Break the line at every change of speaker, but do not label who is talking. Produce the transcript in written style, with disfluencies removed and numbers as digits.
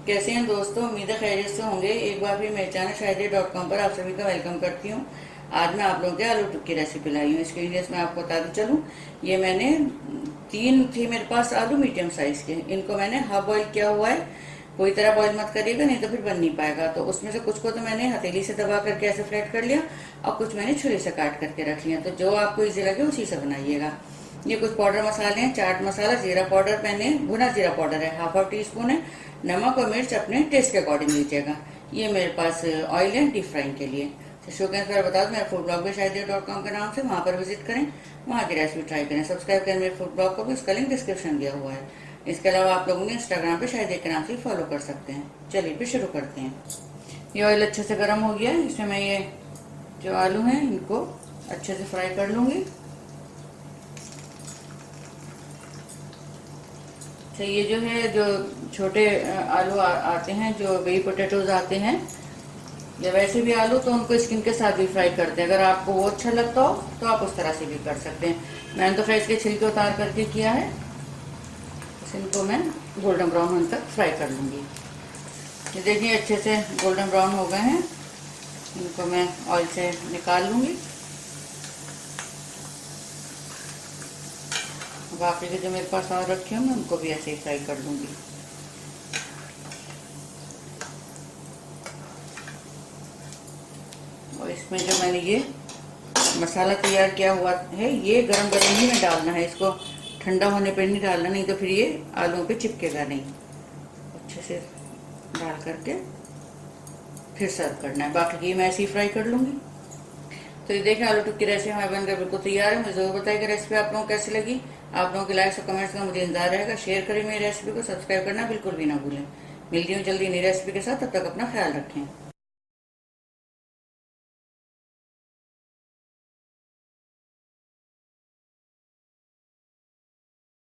कैसे हैं दोस्तों, उम्मीद है खैरियत से होंगे। एक बार फिर मेरे चैनल शायरी.com पर आप सभी का वेलकम करती हूँ। आज मैं आप लोगों के आलू टिक्की रेसिपी लाई हूँ। इसके इंग्रीडियंट्स मैं आपको बताती चलूँ। ये मैंने तीन थे मेरे पास आलू मीडियम साइज के। इनको मैंने हाफ बॉईल किया हुआ है। पूरी तरह बॉईल मत करिएगा, नहीं तो फिर बन नहीं पाएगा। तो उसमें से कुछ को तो मैंने हथेली से दबा करके ऐसे फ्लैट कर लिया और कुछ मैंने छुरी से काट करके रख लिया। तो जो आपको इजी लगे उसी से बनाइएगा। ये कुछ पाउडर मसाले हैं। चाट मसाला, जीरा पाउडर, मैंने भुना जीरा पाउडर है, हाफ टी स्पून है। नमक और मिर्च अपने टेस्ट के अकॉर्डिंग लीजिएगा। ये मेरे पास ऑयल है डीप फ्राइंग के लिए। तो शो के बता दूं, मेरा फूड ब्लॉग भी शायद.com के नाम से, वहाँ पर विजिट करें, वहाँ की रेसिपी ट्राई करें। सब्सक्राइब करें मेरे फूड ब्लॉग को भी, उसका लिंक डिस्क्रिप्शन दिया हुआ है। इसके अलावा आप लोगों ने इंस्टाग्राम पे शायद के नाम से फॉलो कर सकते हैं। चलिए फिर शुरू करते हैं। ये ऑयल अच्छे से गर्म हो गया है। इसमें मैं ये जो आलू हैं इनको अच्छे से फ्राई कर लूंगी। तो ये जो है, जो छोटे आलू आते हैं, जो बेबी पोटैटोज आते हैं, या वैसे भी आलू, तो उनको स्किन के साथ भी फ्राई करते हैं। अगर आपको वो अच्छा लगता हो तो आप उस तरह से भी कर सकते हैं। मैंने तो फ्राई के छिलके उतार करके किया है। तो इनको मैं गोल्डन ब्राउन होने तक फ्राई कर लूँगी। ये देखिए अच्छे से गोल्डन ब्राउन हो गए हैं। इनको मैं ऑयल से निकाल लूँगी। बाकी के जो मेरे पास और रखे हूँ मैं उनको भी ऐसे ही फ्राई कर लूँगी। और इसमें जो मैंने ये मसाला तैयार किया हुआ है, ये गरम गरम ही में डालना है। इसको ठंडा होने पर नहीं डालना, नहीं तो फिर ये आलूओं पे चिपकेगा नहीं। अच्छे से डाल करके फिर सर्व करना है। बाकी ये मैं ऐसे ही फ्राई कर लूँगी। तो ये देखिए आलू टिक्की रेसिपी हमारे बनकर बिल्कुल तैयार है। मुझे जरूर बताइएगा रेसिपी आप लोगों को कैसी लगी। आप लोगों के लाइक्स और कमेंट्स का मुझे इंतजार रहेगा। शेयर करें मेरी रेसिपी को, सब्सक्राइब करना बिल्कुल भी ना भूलें। मिलती हूँ जल्दी नई रेसिपी के साथ, तब तक अपना ख्याल रखें।